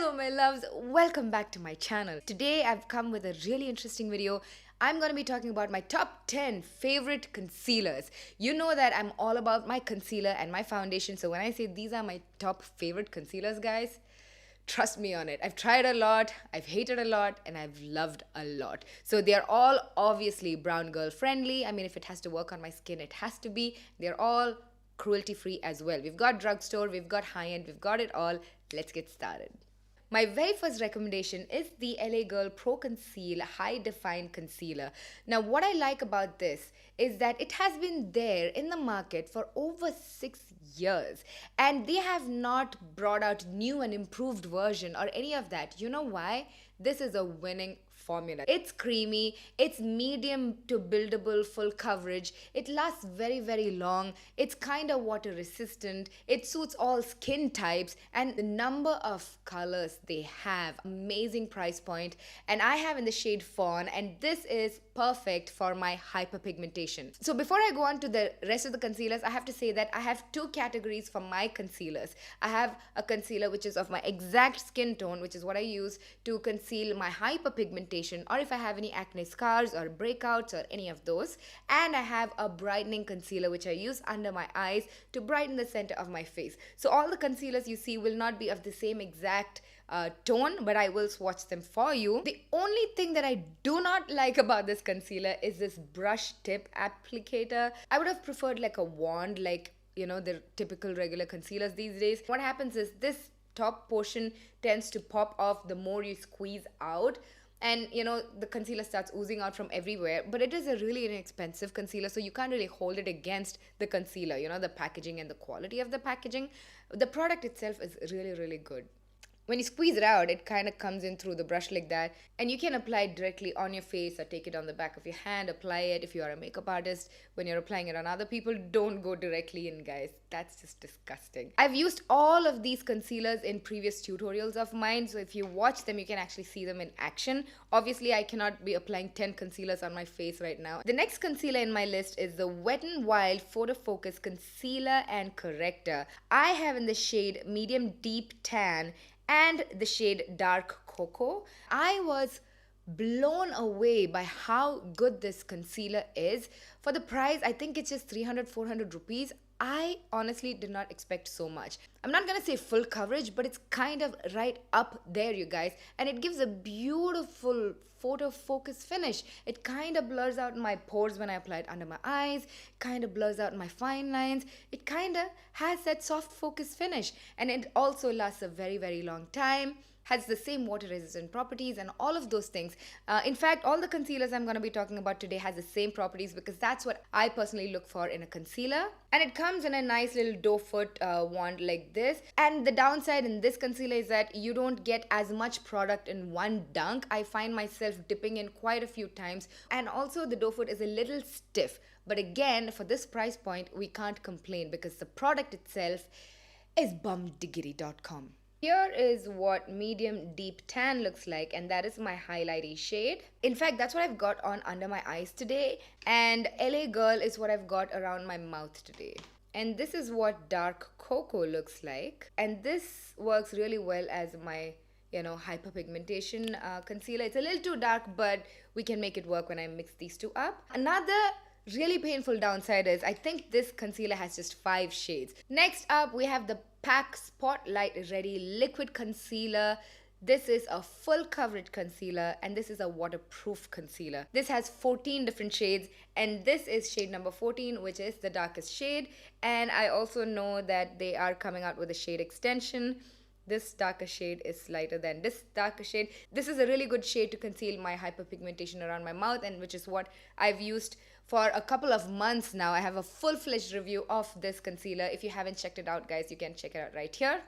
Hello my loves, welcome back to my channel. Today I've come with a really interesting video. I'm going to be talking about my top 10 favorite concealers. You know that I'm all about my concealer and my foundation, so when I say these are my top favorite concealers, guys, trust me on it. I've tried a lot, I've hated a lot, and I've loved a lot. So they're all obviously brown girl friendly. I mean, if it has to work on my skin, it has to be. They're all cruelty free as well. We've got drugstore, we've got high-end, we've got it all. Let's get started. My very first recommendation is the LA Girl Pro Conceal High Define Concealer. Now, what I like about this is that it has been there in the market for over 6 years and they have not brought out new and improved version or any of that. You know why? This is a winning formula. It's creamy, it's medium to buildable full coverage, it lasts very long, it's kind of water resistant, it suits all skin types, and the number of colors they have, amazing price point. And I have in the shade Fawn, and this is perfect for my hyperpigmentation. So before I go on to the rest of the concealers, I have to say that I have two categories for my concealers. I have a concealer which is of my exact skin tone, which is what I use to conceal my hyperpigmentation, or if I have any acne scars or breakouts or any of those. And I have a brightening concealer which I use under my eyes to brighten the center of my face. So all the concealers you see will not be of the same exact tone, but I will swatch them for you. The only thing that I do not like about this concealer is this brush tip applicator. I would have preferred like a wand, like, you know, the typical regular concealers these days. What happens is this top portion tends to pop off the more you squeeze out, and you know, the concealer starts oozing out from everywhere. But it is a really inexpensive concealer, so you can't really hold it against the concealer, you know, the packaging and the quality of the packaging. The product itself is really good. When you squeeze it out, it kind of comes in through the brush like that, and you can apply it directly on your face or take it on the back of your hand, apply it. If you are a makeup artist, when you're applying it on other people, don't go directly in, guys. That's just disgusting. I've used all of these concealers in previous tutorials of mine, so if you watch them, you can actually see them in action. Obviously, I cannot be applying 10 concealers on my face right now. The next concealer in my list is the Wet n Wild Photo Focus Concealer and Corrector. I have in the shade Medium Deep Tan and the shade Dark Cocoa. I was blown away by how good this concealer is. For the price, I think it's just 300-400 rupees. I honestly did not expect so much. I'm not gonna say full coverage, but it's kind of right up there, you guys. And it gives a beautiful photo focus finish. It kind of blurs out my pores when I apply it under my eyes, kind of blurs out my fine lines. It kind of has that soft focus finish. And it also lasts a very long time, has the same water resistant properties and all of those things. In fact, all the concealers I'm going to be talking about today has the same properties, because that's what I personally look for in a concealer. And it comes in a nice little doe foot wand like this. And the downside in this concealer is that you don't get as much product in one dunk. I find myself dipping in quite a few times, and also the doe foot is a little stiff. But again, for this price point, we can't complain because the product itself is bumdiggity.com. Here is what Medium Deep Tan looks like, and that is my highlighty shade. In fact, that's what I've got on under my eyes today, and LA Girl is what I've got around my mouth today. And this is what Dark Cocoa looks like, and this works really well as my, you know, hyperpigmentation concealer. It's a little too dark, but we can make it work when I mix these two up. Another really painful downside is I think this concealer has just 5 shades. Next up, we have the PAC Spotlight Ready Liquid Concealer. This is a full coverage concealer, and this is a waterproof concealer. This has 14 different shades, and this is shade number 14, which is the darkest shade. And I also know that they are coming out with a shade extension. This darker shade is lighter than this darker shade. This is a really good shade to conceal my hyperpigmentation around my mouth, and which is what I've used for a couple of months now. I have a full-fledged review of this concealer. If you haven't checked it out, guys, you can check it out right here.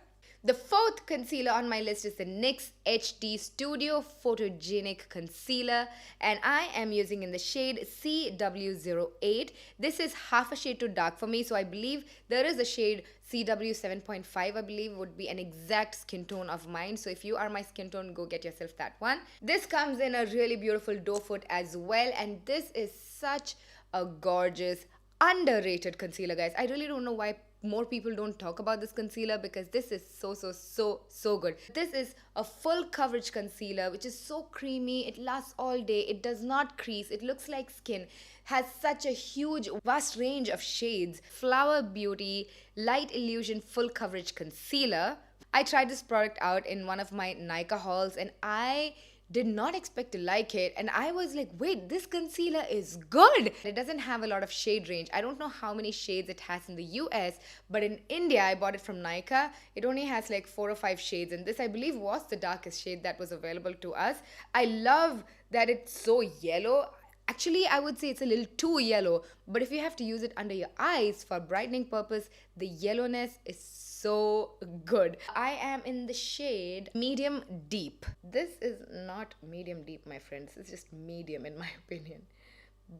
The fourth concealer on my list is the NYX HD Studio Photogenic Concealer, and I am using in the shade CW08. This is half a shade too dark for me, so I believe there is a shade CW7.5, I believe, would be an exact skin tone of mine. So if you are my skin tone, go get yourself that one. This comes in a really beautiful doe foot as well, and this is such a gorgeous, underrated concealer, guys. I really don't know why more people don't talk about this concealer because this is so good. This is a full coverage concealer which is so creamy. It lasts all day. It does not crease. It looks like skin. Has such a huge vast range of shades. Flower Beauty Light Illusion Full Coverage Concealer. I tried this product out in one of my Mica hauls and I did not expect to like it, and I was like, wait, this concealer is good. It doesn't have a lot of shade range. I don't know how many shades it has in the US, but in India I bought it from Mica. It only has like 4 or 5 shades, and this I believe was the darkest shade that was available to us. I love that it's so yellow. Actually, I would say it's a little too yellow, but if you have to use it under your eyes for brightening purpose, the yellowness is so good. I am in the shade Medium Deep. This is not medium deep, my friends. It's just medium in my opinion.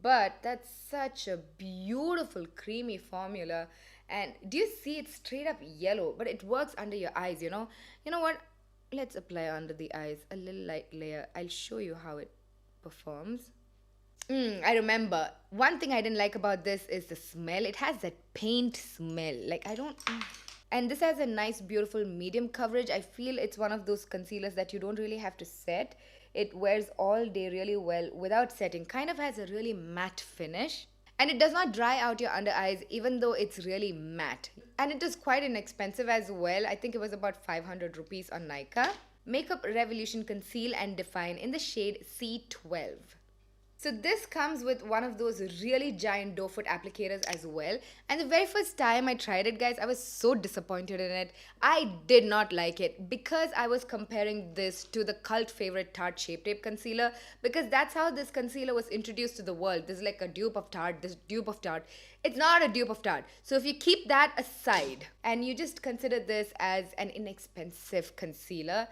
But that's such a beautiful creamy formula. And do you see it's straight up yellow, but it works under your eyes, you know? You know what? Let's apply under the eyes a little light layer. I'll show you how it performs. I remember. One thing I didn't like about this is the smell. It has that paint smell. Like, I don't... And this has a nice, beautiful medium coverage. I feel it's one of those concealers that you don't really have to set. It wears all day really well without setting. Kind of has a really matte finish. And it does not dry out your under eyes even though it's really matte. And it is quite inexpensive as well. I think it was about 500 rupees on Mica. Makeup Revolution Conceal and Define in the shade C12. So this comes with one of those really giant doe foot applicators as well. And the very first time I tried it, guys, I was so disappointed in it. I did not like it because I was comparing this to the cult favorite Tarte Shape Tape Concealer, because that's how this concealer was introduced to the world. This is like a dupe of Tarte, this dupe of Tarte. It's not a dupe of Tarte. So if you keep that aside and you just consider this as an inexpensive concealer,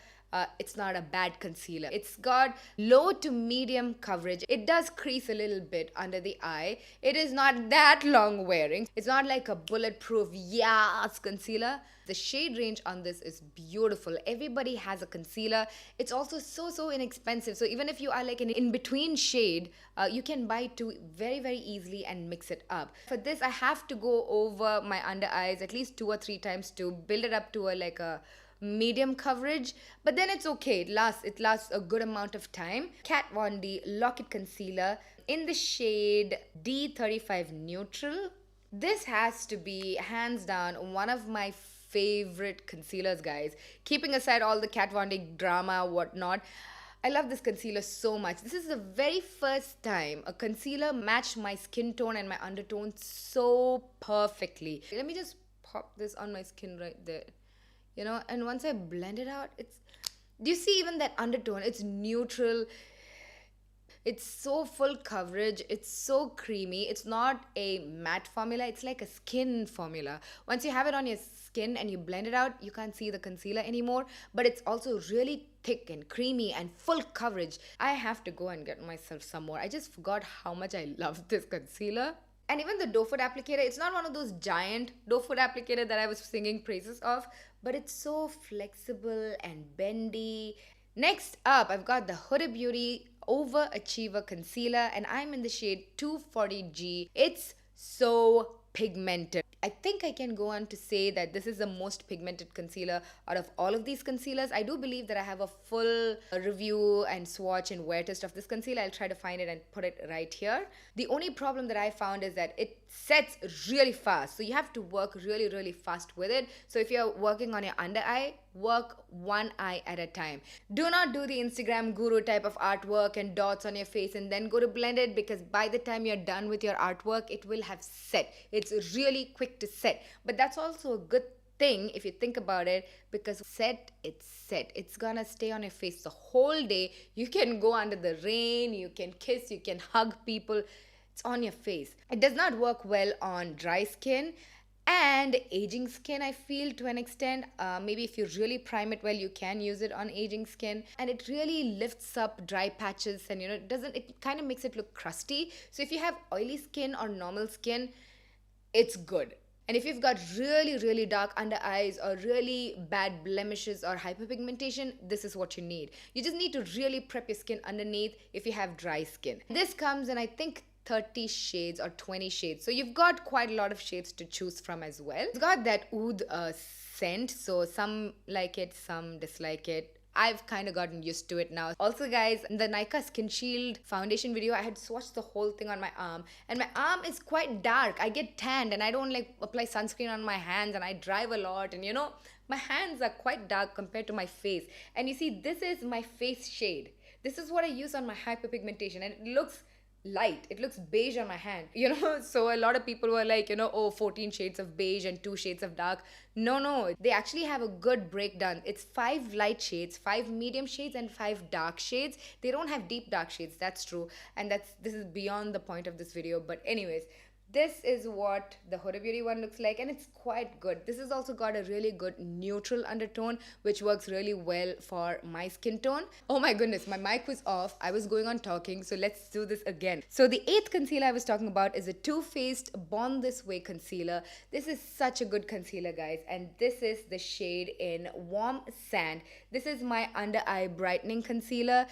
it's not a bad concealer. It's got low to medium coverage. It does crease a little bit under the eye. It is not that long wearing. It's not like a bulletproof yes concealer. The shade range on this is beautiful. Everybody has a concealer. It's also so inexpensive. So even if you are like an in-between shade, you can buy two very easily and mix it up. For this, I have to go over my under eyes at least 2 or 3 times to build it up to a medium coverage, but then it's okay. It lasts a good amount of time. Kat Von D Lock-It Concealer in the shade D35 Neutral. This has to be hands down one of my favorite concealers, guys. Keeping aside all the Kat Von D drama, whatnot, I love this concealer so much. This is the very first time a concealer matched my skin tone and my undertone so perfectly. Let me just pop this on my skin right there. You know, and once I blend it out, do you see even that undertone? It's neutral. It's so full coverage. It's so creamy. It's not a matte formula. It's like a skin formula. Once you have it on your skin and you blend it out, you can't see the concealer anymore. But it's also really thick and creamy and full coverage. I have to go and get myself some more. I just forgot how much I love this concealer. And even the doe foot applicator, it's not one of those giant doe foot applicator that I was singing praises of, but it's so flexible and bendy. Next up, I've got the Huda Beauty Overachiever Concealer, and I'm in the shade 240G. It's so pigmented. I think I can go on to say that this is the most pigmented concealer out of all of these concealers. I do believe that I have a full review and swatch and wear test of this concealer. I'll try to find it and put it right here. The only problem that I found is that it sets really fast. So you have to work really fast with it. So if you're working on your under eye, work one eye at a time. Do not do the Instagram guru type of artwork and dots on your face and then go to blend it, because by the time you're done with your artwork, it will have set. It's really quick to set. But that's also a good thing if you think about it, because it's set. It's gonna stay on your face the whole day. You can go under the rain, you can kiss, you can hug people. It's on your face. It does not work well on dry skin and aging skin, I feel, to an extent. Maybe if you really prime it well, you can use it on aging skin, and it really lifts up dry patches, and it kind of makes it look crusty. So if you have oily skin or normal skin, it's good. And if you've got really dark under eyes or really bad blemishes or hyperpigmentation, this is what you need. You just need to really prep your skin underneath if you have dry skin. This comes in, I think, 30 shades or 20 shades. So you've got quite a lot of shades to choose from as well. It's got that oud scent, so some like it, some dislike it. I've kind of gotten used to it now. Also guys, in the Mica Skin Shield foundation video, I had swatched the whole thing on my arm, and my arm is quite dark. I get tanned and I don't like apply sunscreen on my hands, and I drive a lot, and you know, my hands are quite dark compared to my face. And you see, this is my face shade. This is what I use on my hyperpigmentation, and it looks light, it looks beige on my hand, you know. So a lot of people were like, you know, oh, 14 shades of beige and 2 shades of dark. No, they actually have a good breakdown. It's 5 light shades, 5 medium shades, and 5 dark shades. They don't have deep dark shades, that's true, and this is beyond the point of this video. But anyways, this is what the Huda Beauty one looks like, and it's quite good. This has also got a really good neutral undertone, which works really well for my skin tone. Oh my goodness, my mic was off. I was going on talking, so let's do this again. So the 8th concealer I was talking about is a Too Faced Born This Way concealer. This is such a good concealer, guys, and this is the shade in Warm Sand. This is my under eye brightening concealer.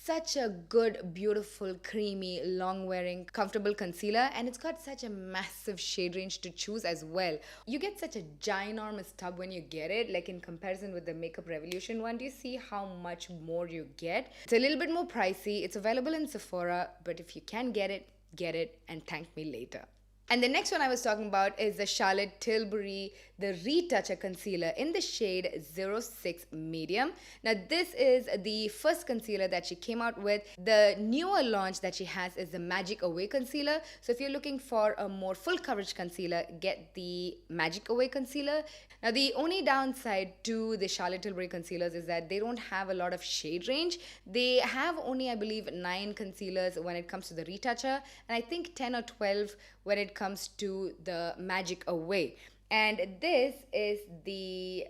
Such a good, beautiful, creamy, long-wearing, comfortable concealer, and it's got such a massive shade range to choose as well. You get such a ginormous tub when you get it, like in comparison with the Makeup Revolution one. Do you see how much more you get? It's a little bit more pricey. It's available in Sephora, but if you can get it and thank me later. And the next one I was talking about is the Charlotte Tilbury, the Retoucher Concealer in the shade 06 Medium. Now this is the first concealer that she came out with. The newer launch that she has is the Magic Away Concealer. So if you're looking for a more full coverage concealer, get the Magic Away Concealer. Now the only downside to the Charlotte Tilbury concealers is that they don't have a lot of shade range. They have only, I believe, 9 concealers when it comes to the Retoucher, and I think 10 or 12 when it comes to the Magic Away. And this is the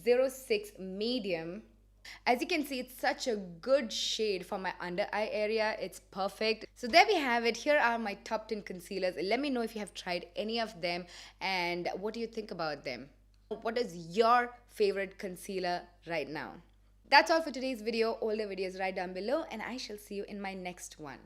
06 Medium. As you can see, it's such a good shade for my under eye area. It's perfect. So there we have it. Here are my top 10 concealers. Let me know if you have tried any of them and what do you think about them. What is your favorite concealer right now? That's all for today's video. All the videos right down below, and I shall see you in my next one.